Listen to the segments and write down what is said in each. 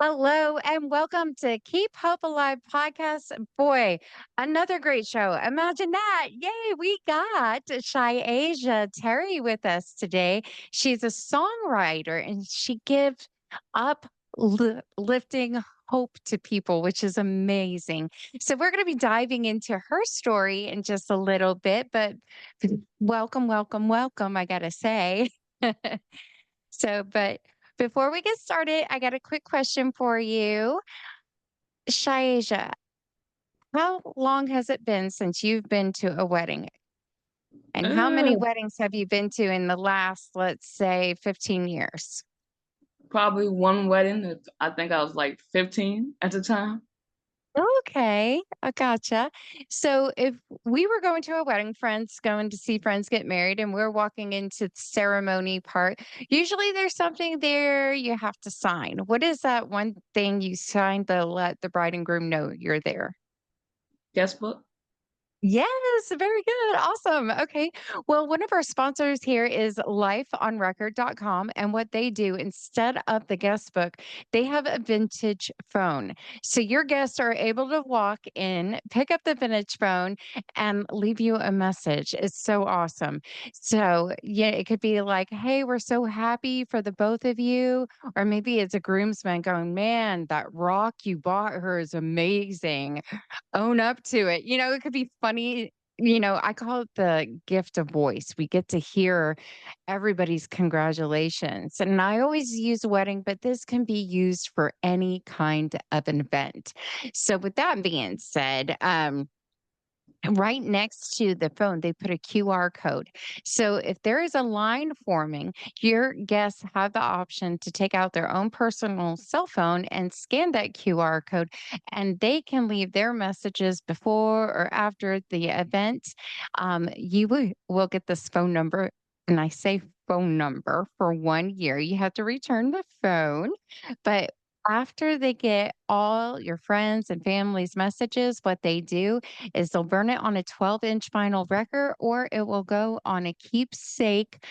Hello and welcome to Keep Hope Alive podcast. Boy, another great show. Imagine that. Yay, we got Shaazia Terry with us today. She's a songwriter and she gives uplifting hope to people, which is amazing. So, we're going to be diving into her story in just a little bit, but welcome, welcome, welcome, I got to say. But before we get started, I got a quick question for you. Shaisha, how long has it been since you've been to a wedding? And how many Uh, weddings have you been to in the last, let's say, 15 years? Probably one wedding that I think I was like 15 at the time. Okay, I gotcha. So if we were going to a wedding, friends going to see friends get married, and we're walking into the ceremony part, usually there's something there you have to sign. What is that one thing you sign to let the bride and groom know you're there? Guestbook. Yes, very good. Awesome. Okay. Well, one of our sponsors here is lifeonrecord.com. And what they do instead of the guest book, they have a vintage phone. So your guests are able to walk in, pick up the vintage phone, and leave you a message. It's so awesome. So, yeah, it could be like, hey, we're so happy for the both of you. Or maybe it's a groomsman going, man, that rock you bought her is amazing. Own up to it. It could be funny. I call it the gift of voice. We get to hear everybody's congratulations. And I always use wedding, but this can be used for any kind of an event. So, with that being said, right next to the phone, they put a QR code. So if there is a line forming, your guests have the option to take out their own personal cell phone and scan that QR code, and they can leave their messages before or after the event. You will get this phone number. And I say phone number for 1 year. You have to return the phone. But after they get all your friends and family's messages, what they do is they'll burn it on a 12-inch vinyl record or it will go on a keepsake.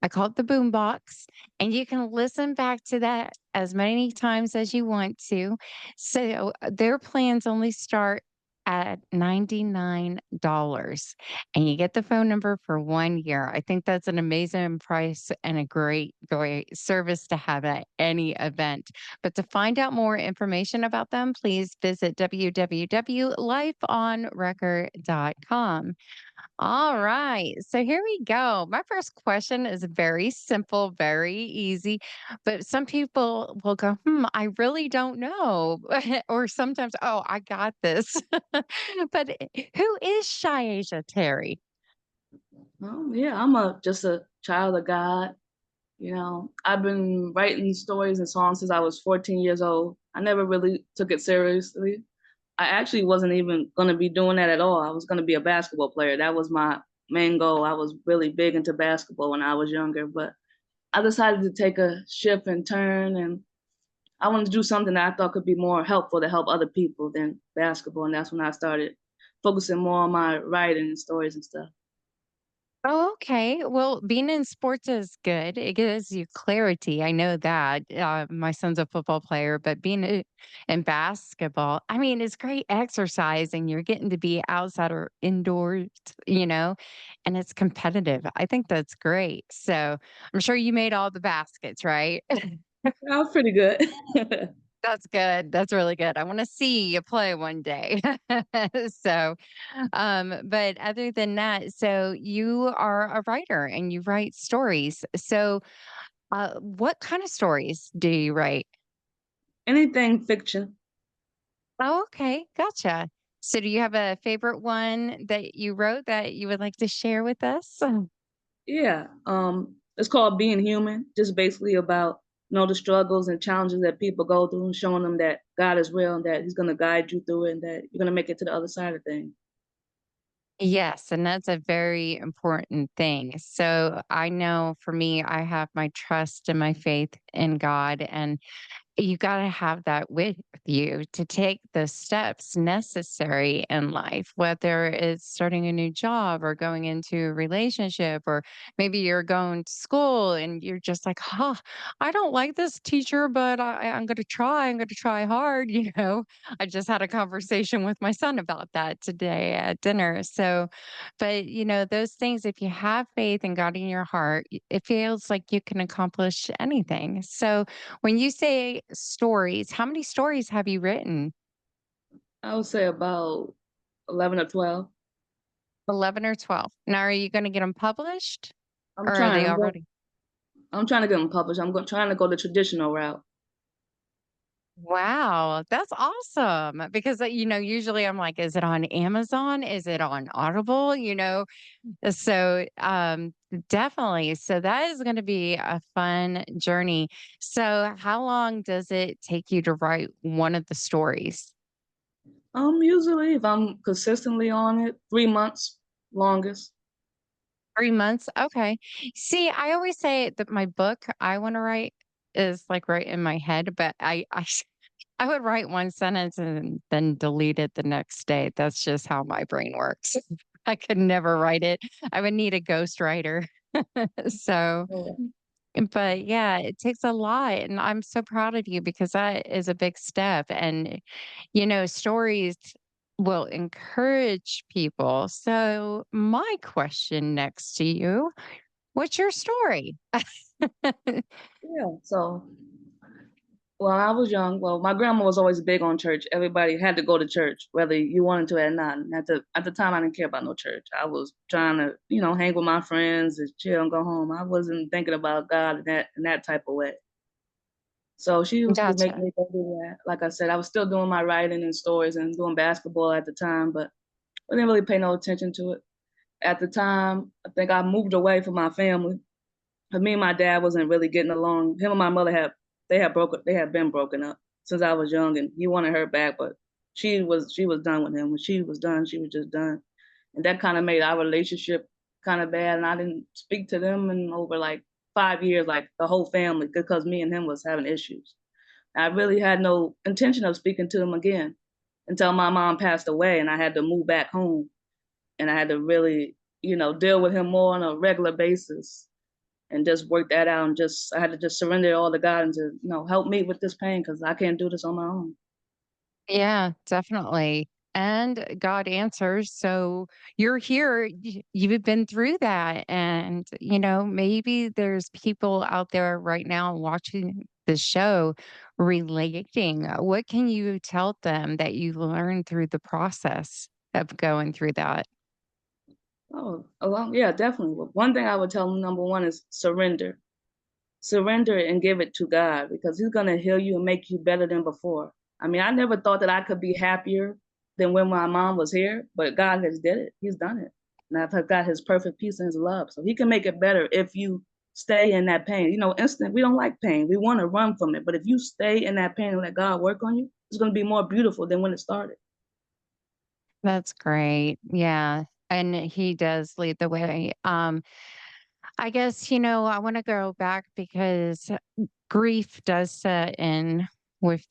I call it the boom box, and you can listen back to that as many times as you want to. So their plans only start at $99 and you get the phone number for 1 year. I think that's an amazing price and a great service to have at any event. But to find out more information about them, please visit www.lifeonrecord.com. All right. So here we go. My first question is very simple, very easy. But some people will go, I really don't know. Or sometimes, oh, I got this. But who is Shaisha Terry? Yeah, I'm a just a child of God. I've been writing stories and songs since I was 14 years old. I never really took it seriously. I actually wasn't even going to be doing that at all. I was going to be a basketball player. That was my main goal. I was really big into basketball when I was younger, but I decided to take a shift and turn, and I wanted to do something that I thought could be more helpful to help other people than basketball. And that's when I started focusing more on my writing and stories and stuff. Oh, okay. Well, being in sports is good. It gives you clarity. I know that. My son's a football player, but in basketball, I mean, it's great exercise and you're getting to be outside or indoors, you know, and it's competitive. I think that's great. So I'm sure you made all the baskets, right? I was pretty good. That's good. That's really good. I want to see you play one day. So, but other than that, so you are a writer and you write stories. So, what kind of stories do you write? Anything fiction. Oh, okay. Gotcha. So, do you have a favorite one that you wrote that you would like to share with us? Yeah. It's called Being Human, just basically about the struggles and challenges that people go through and showing them that God is real and that He's gonna guide you through it and that you're gonna make it to the other side of things. Yes, and that's a very important thing. So I know for me, I have my trust and my faith in God, and you gotta have that with you to take the steps necessary in life, whether it's starting a new job or going into a relationship, or maybe you're going to school and you're just like, huh, I don't like this teacher, but I'm going to try. I'm going to try hard. I just had a conversation with my son about that today at dinner. So, but those things, if you have faith in God in your heart, it feels like you can accomplish anything. So, when you say stories, how many stories have you written? I would say about 11 or 12. 11 or 12. Now, are you gonna get them published, I'm or are trying. they already? I'm trying to get them published. Trying to go the traditional route. Wow, that's awesome. Because, usually I'm like, is it on Amazon? Is it on Audible? So, definitely. So that is gonna be a fun journey. So, how long does it take you to write one of the stories? Usually if I'm consistently on it, 3 months longest. 3 months? Okay. See, I always say that my book I wanna write is, like, right in my head, but I would write one sentence and then delete it the next day. That's just how my brain works. I could never write it. I would need a ghostwriter. So, Oh, but yeah, it takes a lot, and I'm so proud of you because that is a big step, and, stories will encourage people. So, my question next to you, what's your story? yeah. So when I was young, well, my grandma was always big on church. Everybody had to go to church, whether you wanted to or not. And at the time, I didn't care about no church. I was trying to, hang with my friends and chill and go home. I wasn't thinking about God in that type of way. So she used to make Gotcha. me go do that. Like I said, I was still doing my writing and stories and doing basketball at the time, but I didn't really pay no attention to it. At the time, I think I moved away from my family. 'Cause me and my dad wasn't really getting along. Him and my mother had been broken up since I was young, and he wanted her back, but she was done with him. When she was done, she was just done. And that kinda made our relationship kinda bad, and I didn't speak to them in over, like, 5 years, like, the whole family, because me and him was having issues. I really had no intention of speaking to him again until my mom passed away, and I had to move back home, and I had to really, deal with him more on a regular basis and just work that out, and just I had to just surrender it all to God and to, help me with this pain because I can't do this on my own. Yeah, definitely. And God answers. So you're here, you've been through that. And, maybe there's people out there right now watching the show relating. What can you tell them that you learned through the process of going through that? Oh, well, yeah, definitely. Well, one thing I would tell them, number one, is surrender. Surrender and give it to God because He's gonna heal you and make you better than before. I mean, I never thought that I could be happier than when my mom was here, but God has did it. He's done it. And I've got His perfect peace and His love. So He can make it better if you stay in that pain. Instant, we don't like pain. We want to run from it. But if you stay in that pain and let God work on you, it's gonna be more beautiful than when it started. That's great. Yeah. And he does lead the way. I guess, I want to go back because grief does set in with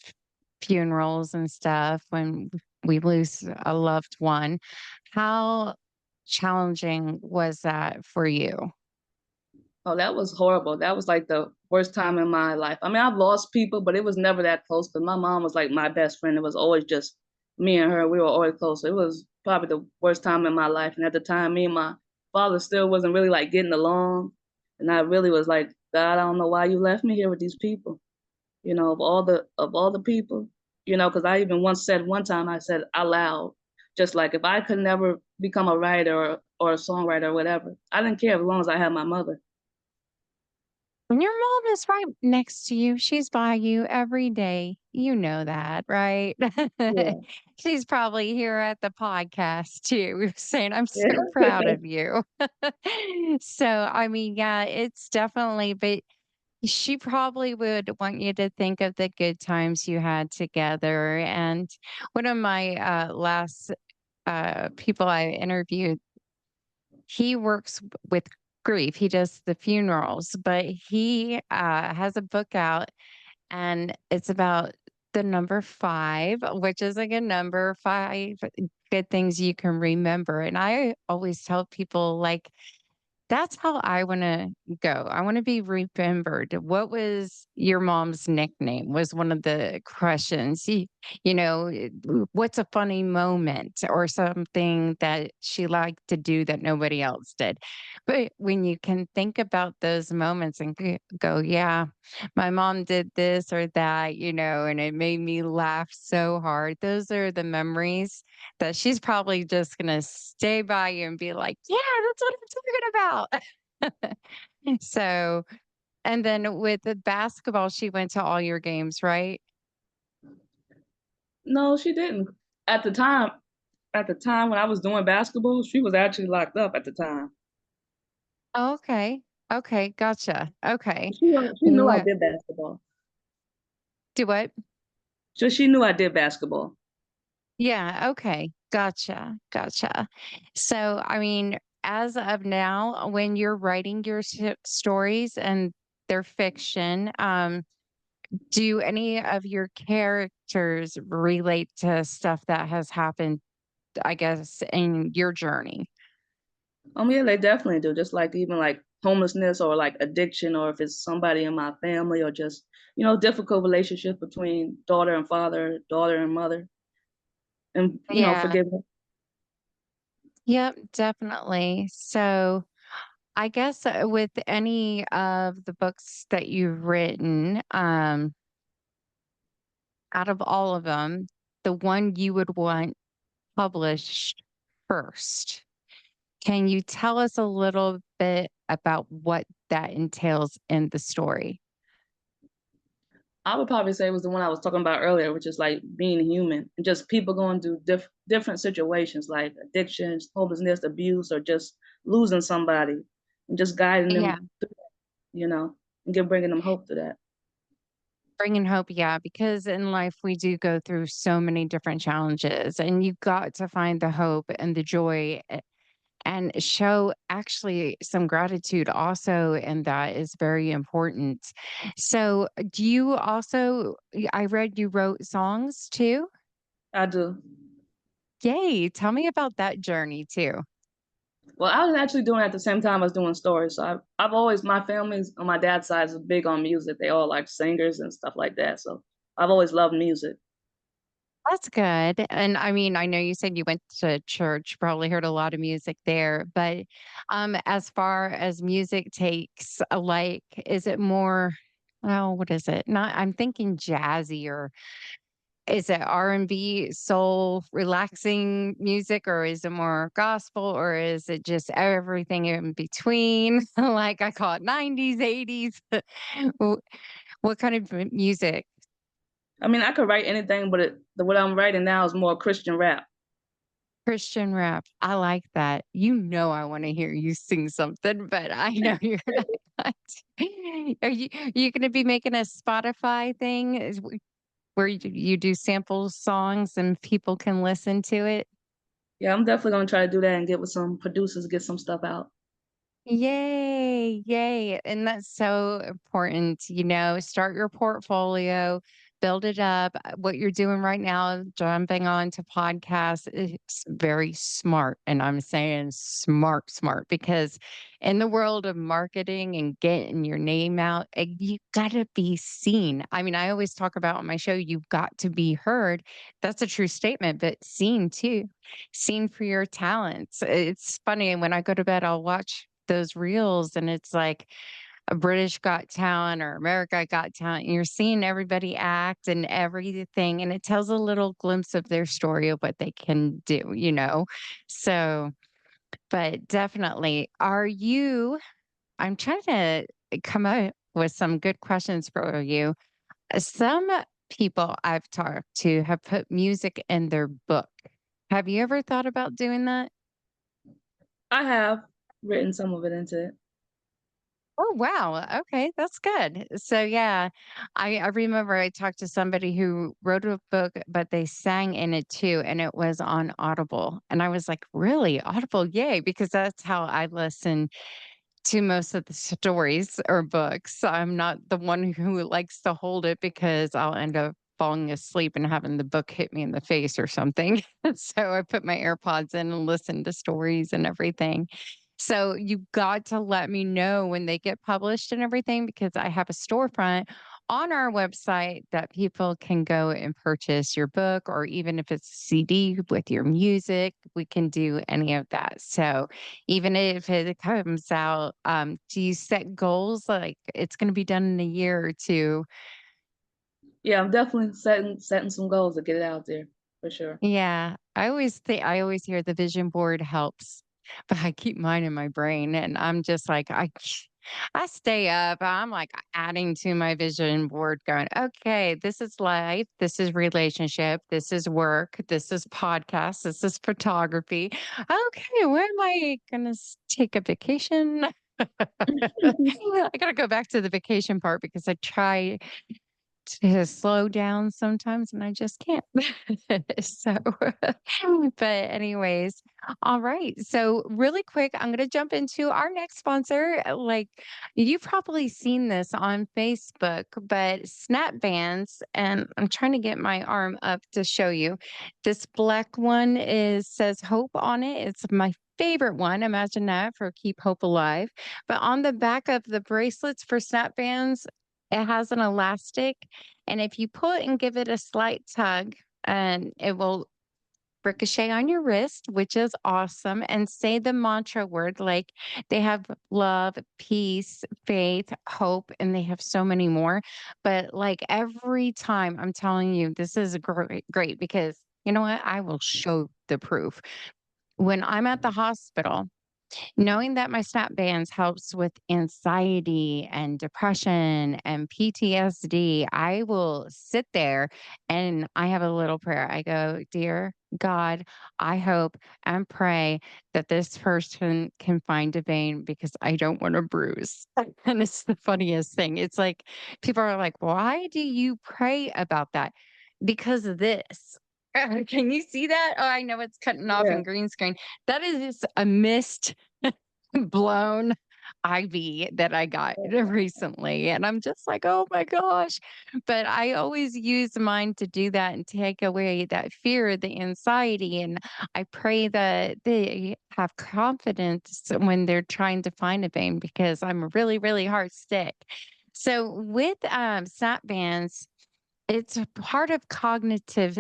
funerals and stuff when we lose a loved one. How challenging was that for you? Oh, that was horrible. That was like the worst time in my life. I mean, I've lost people, but it was never that close because my mom was like my best friend. It was always just me and her. We were always close. It was probably the worst time in my life. And at the time, me and my father still wasn't really like getting along. And I really was like, God, I don't know why you left me here with these people. Of all the people, because I even once said one time, I said out loud, just like if I could never become a writer or a songwriter or whatever, I didn't care as long as I had my mother. And your mom is right next to you. She's by you every day. You know that, right? Yeah. She's probably here at the podcast too, saying, I'm Yeah. so proud of you. So, I mean, yeah, it's definitely, but she probably would want you to think of the good times you had together. And one of my last people I interviewed, he works with grief. He does the funerals, but he has a book out and it's about the number 5, which is a good number, 5 good things you can remember. And I always tell people, like, that's how I wanna go. I wanna be remembered. What was your mom's nickname? Was one of the questions. What's a funny moment or something that she liked to do that nobody else did? But when you can think about those moments and go, "Yeah, my mom did this or that, and it made me laugh so hard." Those are the memories that she's probably just gonna stay by you and be like, "Yeah, that's what I'm talking about." So, and then with the basketball, she went to all your games, right? No, she didn't. At the time at the time when I was doing basketball, she was actually locked up at the time. Oh, okay. Okay, gotcha. Okay. She knew I What did basketball. do what? So she knew I did basketball. Yeah, okay. Gotcha. Gotcha. So, I mean, as of now, when you're writing your stories and they're fiction, do any of your characters relate to stuff that has happened, I guess, in your journey? Yeah, they definitely do. Just like even like homelessness or like addiction, or if it's somebody in my family, or just, difficult relationship between daughter and father, daughter and mother, and, Yeah. forgiveness. Yep, definitely. So, I guess with any of the books that you've written, out of all of them, the one you would want published first, can you tell us a little bit about what that entails in the story? I would probably say it was the one I was talking about earlier, which is like being human and just people going through different situations like addictions, homelessness, abuse, or just losing somebody, and just guiding Yeah. them, and bringing them hope to that. Bringing hope, yeah, because in life we do go through so many different challenges, and you've got to find the hope and the joy and show actually some gratitude also, and that is very important. So, do you also, I read you wrote songs too? I do. Yay, tell me about that journey too. Well, I was actually doing it at the same time I was doing stories. So I've always, my family's on my dad's side is big on music. They all like singers and stuff like that. So I've always loved music. That's good. And I mean, I know you said you went to church, probably heard a lot of music there, but as far as music takes, like, is it more, oh, what is it? Not, I'm thinking jazzy, or is it R&B, soul, relaxing music, or is it more gospel, or is it just everything in between? Like I call it 90s, 80s. Wh- what kind of music? I mean, I could write anything, but what I'm writing now is more Christian rap. Christian rap. I like that. You know I wanna hear you sing something, but I know you're not. Are you gonna be making a Spotify thing where you do sample songs and people can listen to it? Yeah, I'm definitely gonna try to do that and get with some producers, get some stuff out. Yay, yay. And that's so important. Start your portfolio, build it up. What you're doing right now, jumping on to podcasts, it's very smart. And I'm saying smart, smart, because in the world of marketing and getting your name out, you got to be seen. I mean, I always talk about on my show, you've got to be heard. That's a true statement, but seen too, seen for your talents. It's funny. When I go to bed, I'll watch those reels and it's like a British Got Talent or America Got Talent. And you're seeing everybody act and everything, and it tells a little glimpse of their story of what they can do. So, but definitely, I'm trying to come up with some good questions for you. Some people I've talked to have put music in their book. Have you ever thought about doing that? I have written some of it into it. Oh, wow. Okay, that's good. So yeah, I remember I talked to somebody who wrote a book, but they sang in it too, and it was on Audible. And I was like, really? Audible, yay, because that's how I listen to most of the stories or books. I'm not the one who likes to hold it because I'll end up falling asleep and having the book hit me in the face or something. So I put my AirPods in and listen to stories and everything. So you got to let me know when they get published and everything because I have a storefront on our website that people can go and purchase your book, or even if it's a CD with your music, we can do any of that. So even if it comes out, do you set goals like it's going to be done in a year or two? Yeah, I'm definitely setting some goals to get it out there for sure. Yeah, I always hear the vision board helps, but I keep mine in my brain and I'm just like I stay up. I'm like adding to my vision board going, okay, this is life, this is relationship, this is work, this is podcast, this is photography. Okay, where am I gonna take a vacation? I gotta go back to the vacation part because I try to slow down sometimes and I just can't. So, but anyways, all right. So, really quick, I'm going to jump into our next sponsor. Like, you've probably seen this on Facebook, but Snap Bands, and I'm trying to get my arm up to show you. This black one is says hope on it. It's my favorite one. Imagine that for Keep Hope Alive. But on the back of the bracelets for Snap Bands, it has an elastic, and if you pull it and give it a slight tug, and it will ricochet on your wrist, which is awesome, and say the mantra word. Like they have love, peace, faith, hope, and they have so many more. But like every time, I'm telling you, this is great because you know what? I will show the proof. When I'm at the hospital, knowing that my snap bands helps with anxiety and depression and PTSD, I will sit there and I have a little prayer. I go, "Dear God, I hope and pray that this person can find a vein because I don't want a bruise." And it's the funniest thing. It's like people are like, "Why do you pray about that?" Because of this. Can you see that? Oh, I know it's cutting off Yeah. in green screen. That is just a missed blown IV that I got recently, and I'm just like, "Oh my gosh." But I always use mine to do that and take away that fear, the anxiety, and I pray that they have confidence when they're trying to find a vein because I'm really, really hard sick. So with, SAT bands, it's a part of cognitive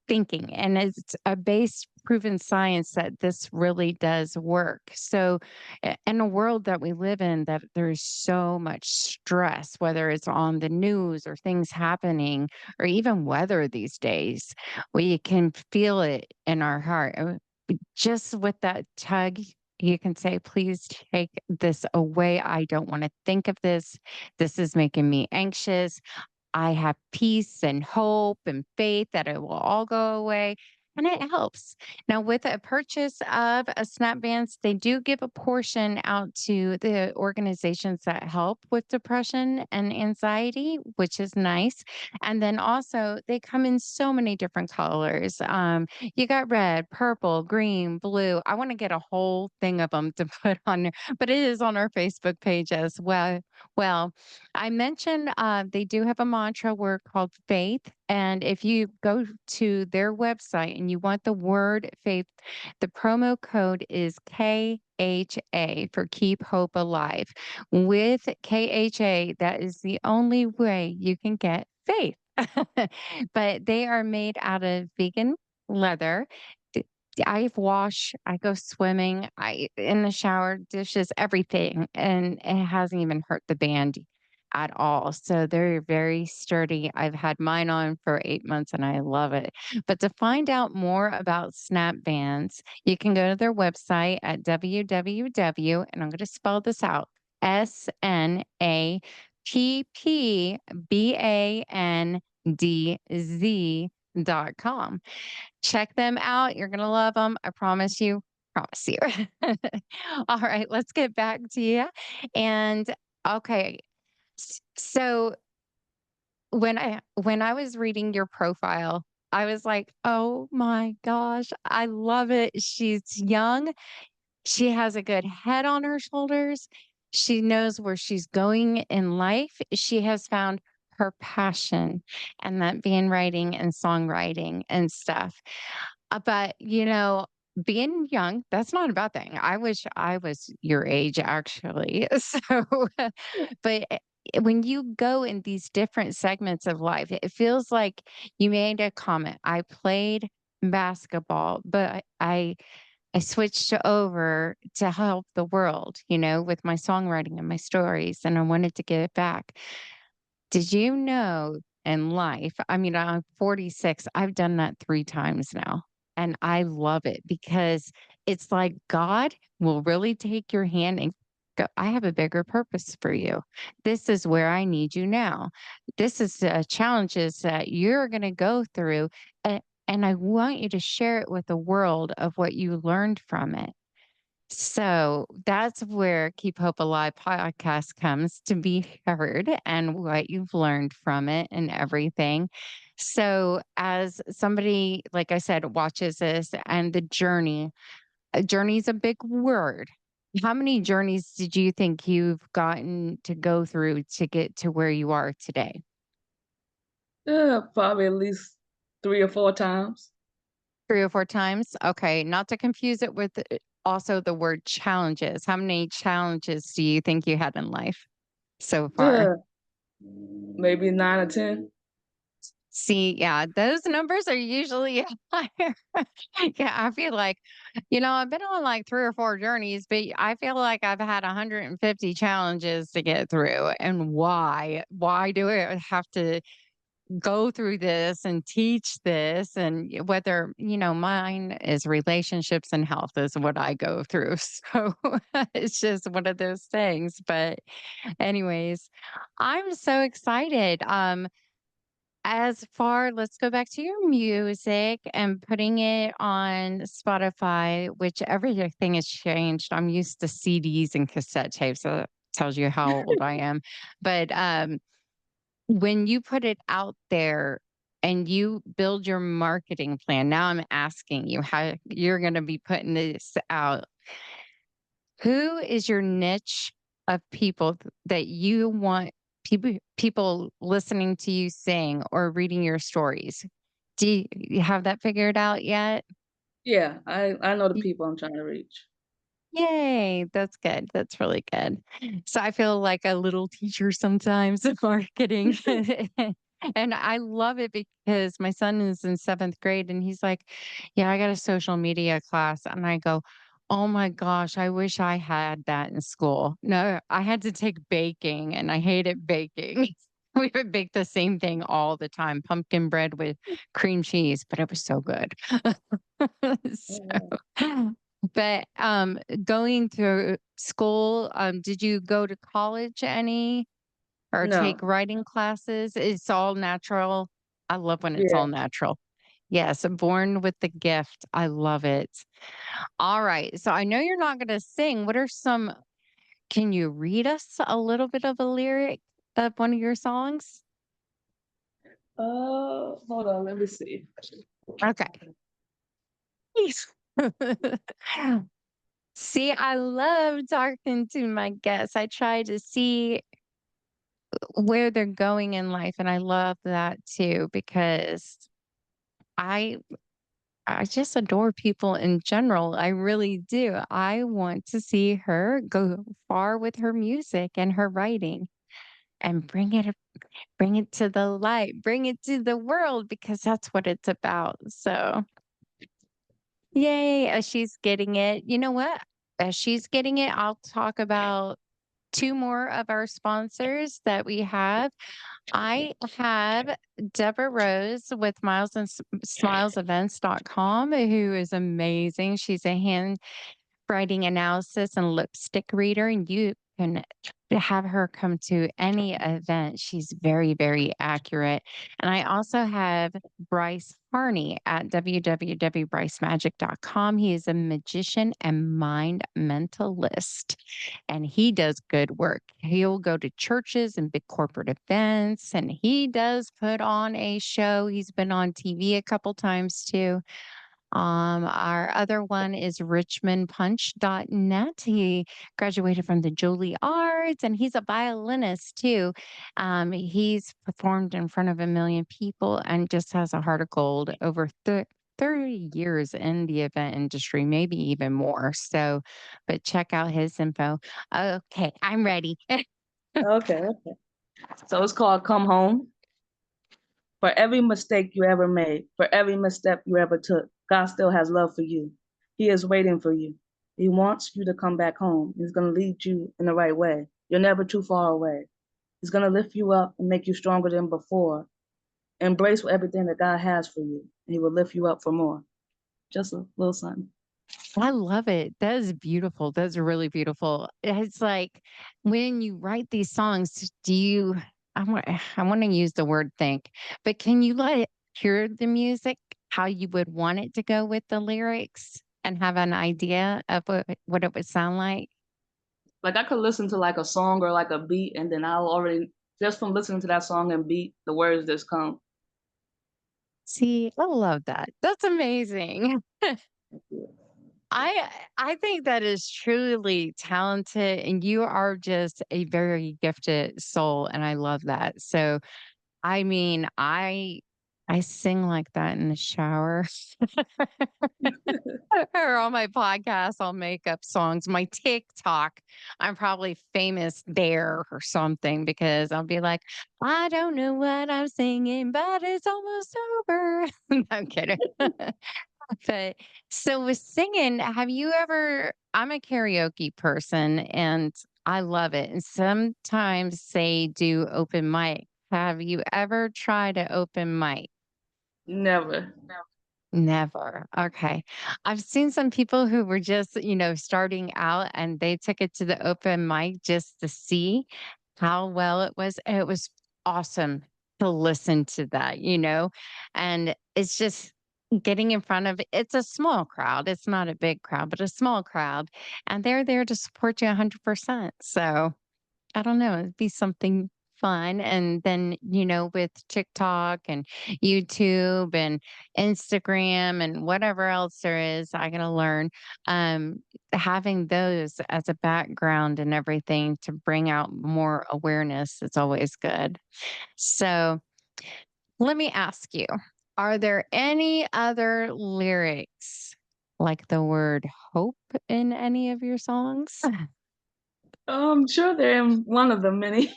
thinking, and it's a base proven science that this really does work. So in a world that we live in that there's so much stress, whether it's on the news or things happening or even weather these days, we can feel it in our heart. Just with that tug, you can say, please take this away. I don't want to think of this. This is making me anxious. I have peace and hope and faith that it will all go away, and it helps. Now, with a purchase of a SNAP Bands, they do give a portion out to the organizations that help with depression and anxiety, which is nice. And then also, they come in so many different colors. You got red, purple, green, blue. I want to get a whole thing of them to put on there, but it is on our Facebook page as well. Well, I mentioned they do have a mantra word called faith. And if you go to their website and you want the word faith, the promo code is KHA for Keep Hope Alive. With KHA, that is the only way you can get faith. But they are made out of vegan leather. D- I go swimming, I in the shower, dishes, everything, and it hasn't even hurt the band at all. So they're very sturdy. I've had mine on for 8 months and I love it. But to find out more about Snap Bands, you can go to their website at www, and I'm going to spell this out, SNAPPBANDZ.com. Check them out. You're going to love them. I promise you. Promise you. All right, let's get back to you. And okay, so when I was reading your profile, I was like, "Oh my gosh, I love it. She's young, She has a good head on her shoulders. She knows where she's going in life. She has found her passion, and that being writing and songwriting and stuff. But, being young, that's not a bad thing. I wish I was your age, actually. So, but when you go in these different segments of life, it feels like you made a comment. I played basketball, but I switched over to help the world, with my songwriting and my stories, and I wanted to give it back. Did you know in life, I mean, I'm 46, I've done that 3 times now, and I love it because it's like God will really take your hand and go, "I have a bigger purpose for you. This is where I need you now. This is challenges that you're gonna go through, and I want you to share it with the world of what you learned from it." So that's where Keep Hope Alive podcast comes to be heard and what you've learned from it and everything. So, as somebody, like I said, watches this and the journey, a journey is a big word. How many journeys did you think you've gotten to go through to get to where you are today? Yeah, probably at least 3 or 4 times. 3 or 4 times? Okay, not to confuse it with also the word challenges. How many challenges do you think you had in life so far? Yeah, maybe 9 or 10. See, yeah, those numbers are usually higher. Yeah, I feel like, I've been on like 3 or 4 journeys, but I feel like I've had 150 challenges to get through. And why? Why do I have to go through this and teach this? And whether, mine is relationships and health is what I go through. So it's just one of those things. But anyways, I'm so excited. As far let's go back to your music and putting it on Spotify, which everything has changed. I'm used to CDs and cassette tapes, so that tells you how old I am. But, when you put it out there and you build your marketing plan, now I'm asking you how you're gonna be putting this out. Who is your niche of people that you want people listening to you sing or reading your stories? Do you have that figured out yet? Yeah, I know the people I'm trying to reach. Yay, that's good. That's really good. So I feel like a little teacher sometimes of marketing. And I love it because my son is in 7th grade and he's like, "Yeah, I got a social media class." And I go, "Oh my gosh, I wish I had that in school." No, I had to take baking and I hated baking. We would bake the same thing all the time, pumpkin bread with cream cheese, but it was so good. Oh, wow. So but, going through school, did you go to college any or take No. writing classes? It's all natural. I love when it's all Yeah. natural. Yes, born with the gift. I love it. All right. So I know you're not gonna sing. What are some can you read us a little bit of a lyric of one of your songs? Hold on, let me see. Okay. See, I love talking to my guests. I try to see where they're going in life, and I love that too because I I just adore people in general. I really do. I want to see her go far with her music and her writing and bring it to the light, bring it to the world because that's what it's about. So, yay, as she's getting it. You know what? As she's getting it, I'll talk about 2 more of our sponsors that we have. I have Deborah Rose with Miles and smilesevents.com, who is amazing. She's a handwriting analysis and lipstick reader, and you can have her come to any event. She's very, very accurate. And I also have Bryce Harney at www.brycemagic.com. He is a magician and mind mentalist, and he does good work. He'll go to churches and big corporate events, and he does put on a show. He's been on TV a couple times too. Our other one is richmondpunch.net. He graduated from the Juilliard and he's a violinist too. He's performed in front of a million people and just has a heart of gold over 30 years in the event industry, maybe even more. So, but check out his info. Okay, I'm ready. Okay, okay. So it's called Come Home. For every mistake you ever made, for every misstep you ever took, God still has love for you. He is waiting for you. He wants you to come back home. He's going to lead you in the right way. You're never too far away. He's going to lift you up and make you stronger than before. Embrace everything that God has for you, and He will lift you up for more. Just a little something. I love it. That is beautiful. That's really beautiful. It's like when you write these songs, do you I want to use the word think, but can you let it hear the music how you would want it to go with the lyrics and have an idea of what it would sound like? Like I could listen to like a song or like a beat, and then I'll already just from listening to that song and beat, the words just come. See, I love that. That's amazing. I think that is truly talented and you are just a very gifted soul and I love that. So I mean, I sing like that in the shower or on my podcast, I'll make up songs. My TikTok, I'm probably famous there or something because I'll be like, I don't know what I'm singing, but it's almost over. No, I'm kidding. But so with singing, have you ever I'm a karaoke person and I love it. And sometimes they do open mic. Have you ever tried an open mic? Never. Never. Okay. I've seen some people who were just, starting out and they took it to the open mic just to see how well it was. And it was awesome to listen to that. And it's just getting in front of it's a small crowd. It's not a big crowd, but a small crowd. And they're there to support you 100%. So I don't know, it'd be something fun, and then, with TikTok and YouTube and Instagram and whatever else there is, I gotta learn, um, having those as a background and everything to bring out more awareness is always good. So, let me ask you, are there any other lyrics, like the word hope in any of your songs? I'm sure they're in one of the many.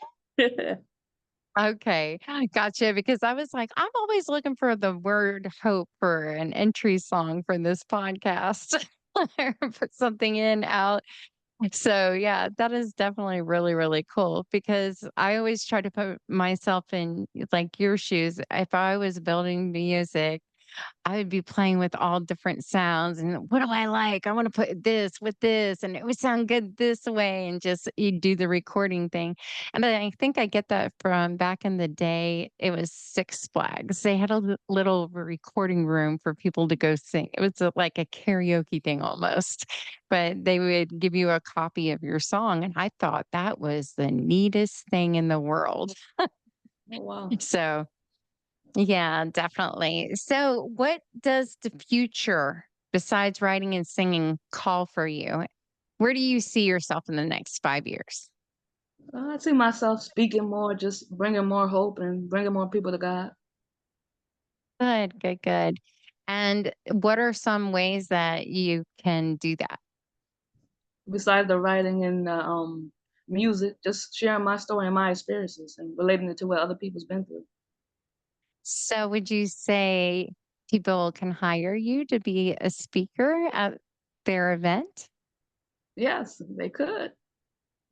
Okay, gotcha. Because I was like, I'm always looking for the word hope for an entry song for this podcast. Put something in out. So yeah, that is definitely really, really cool because I always try to put myself in like your shoes. If I was building music, I would be playing with all different sounds and what do I like? I want to put this with this and it would sound good this way and just you do the recording thing. And I think I get that from back in the day. It was Six Flags. They had a little recording room for people to go sing. It was like a karaoke thing almost, but they would give you a copy of your song. And I thought that was the neatest thing in the world. Oh wow. So yeah, definitely. So, what does the future, besides writing and singing, call for you? Where do you see yourself in the next 5 years? I see myself speaking more, just bringing more hope and bringing more people to God. Good, good, good. And what are some ways that you can do that? Besides the writing and the music, just sharing my story and my experiences and relating it to what other people's been through. So, would you say people can hire you to be a speaker at their event? Yes, they could.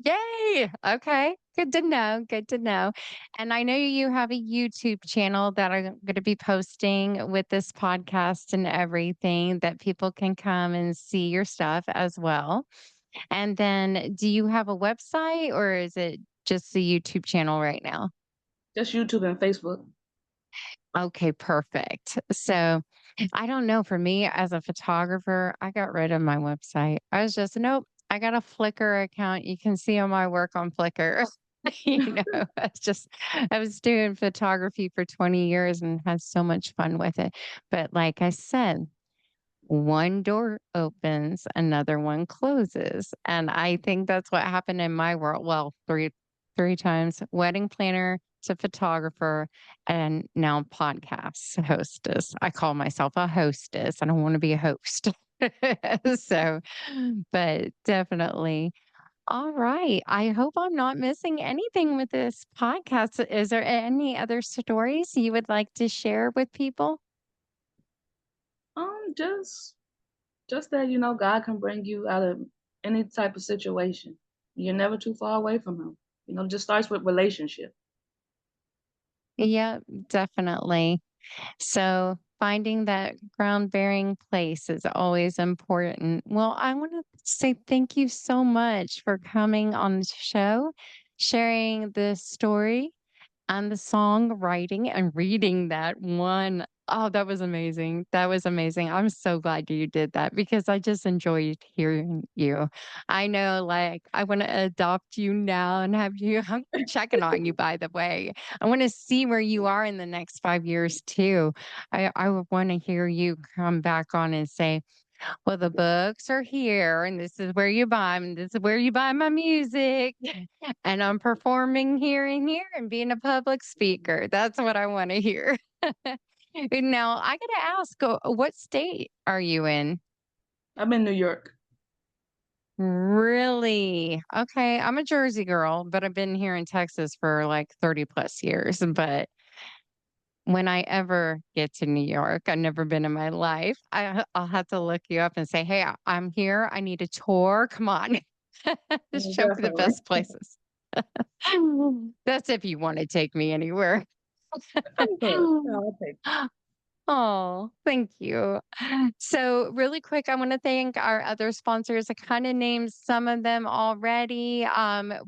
Yay! Okay. Good to know. Good to know. And I know you have a YouTube channel that I'm going to be posting with this podcast and everything that people can come and see your stuff as well. And then do you have a website or is it just the YouTube channel right now? Just YouTube and Facebook. Okay, perfect. So I don't know. For me as a photographer, I got rid of my website. I was just, nope, I got a Flickr account. You can see all my work on Flickr. I was doing photography for 20 years and had so much fun with it. But like I said, one door opens, another one closes. And I think that's what happened in my world. Well, three times wedding planner to photographer and now podcast hostess. I call myself a hostess. I don't want to be a host. So, but definitely. All right. I hope I'm not missing anything with this podcast. Is there any other stories you would like to share with people? Um, just just that, God can bring you out of any type of situation. You're never too far away from him. It just starts with relationship. Yeah, definitely. So finding that ground bearing place is always important. Well, I want to say thank you so much for coming on the show, sharing this story and the songwriting and reading that one. Oh, that was amazing. That was amazing. I'm so glad you did that because I just enjoyed hearing you. I know, like, I want to adopt you now and have you. I'm checking on you, by the way. I want to see where you are in the next 5 years, too. I want to hear you come back on and say, well, the books are here, and this is where you buy 'em, this is where you buy my music, and I'm performing here and here and being a public speaker. That's what I wanna hear. And now I gotta ask, what state are you in? I'm in New York. Really? Okay, I'm a Jersey girl, but I've been here in Texas for, like, 30 plus years, but when I ever get to New York, I've never been in my life, I'll have to look you up and say, "Hey, I'm here. I need a tour. Come on. Just show me the Definitely. best places." That's if you wanna take me anywhere. Of course. Yeah, I'll take Oh, thank you. So, really quick, I want to thank our other sponsors. I kind of named some of them already.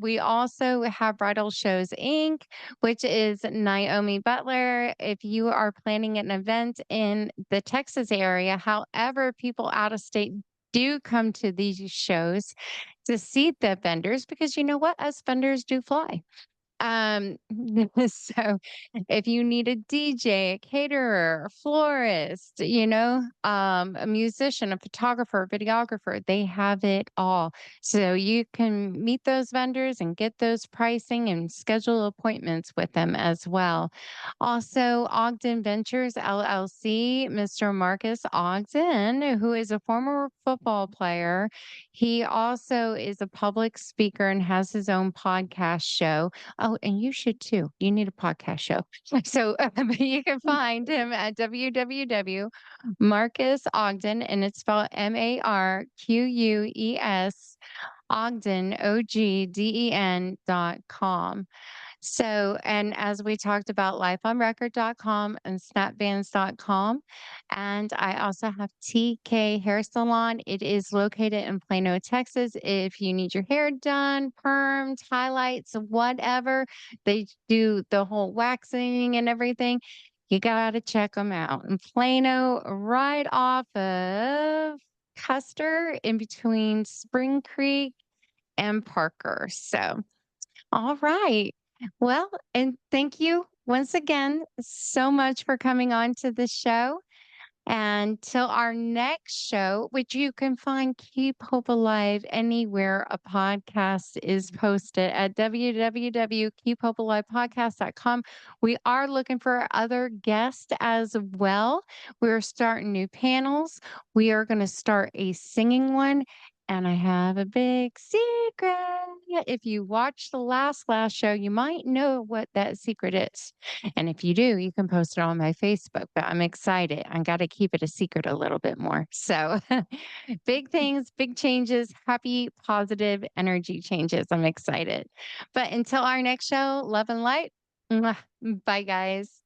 We also have Bridal Shows Inc., which is Naomi Butler. If you are planning an event in the Texas area, however, people out of state do come to these shows to see the vendors because you know what? Us vendors do fly. Um, so if you need a DJ, a caterer, a florist, a musician, a photographer, a videographer, they have it all. So you can meet those vendors and get those pricing and schedule appointments with them as well. Also, Ogden Ventures LLC, Mr. Marcus Ogden, who is a former football player. He also is a public speaker and has his own podcast show. Oh, and you should too. You need a podcast show. So you can find him at www.Marcus Ogden, and it's spelled Marques Ogden, OGDEN.com. So, and as we talked about lifeonrecord.com and snapvans.com. And I also have TK Hair Salon. It is located in Plano, Texas. If you need your hair done, permed, highlights, whatever, they do the whole waxing and everything. You got to check them out. In Plano, right off of Custer, in between Spring Creek and Parker. So, all right. Well, and thank you once again so much for coming on to the show. And till our next show, which you can find Keep Hope Alive anywhere a podcast is posted at www.keephopealivepodcast.com. We are looking for other guests as well. We're starting new panels. We are going to start a singing one. And I have a big secret. If you watched the last show, you might know what that secret is. And if you do, you can post it on my Facebook, but I'm excited. I got to keep it a secret a little bit more. So, big things, big changes, happy, positive energy changes. I'm excited. But until our next show, love and light. Mwah. Bye, guys.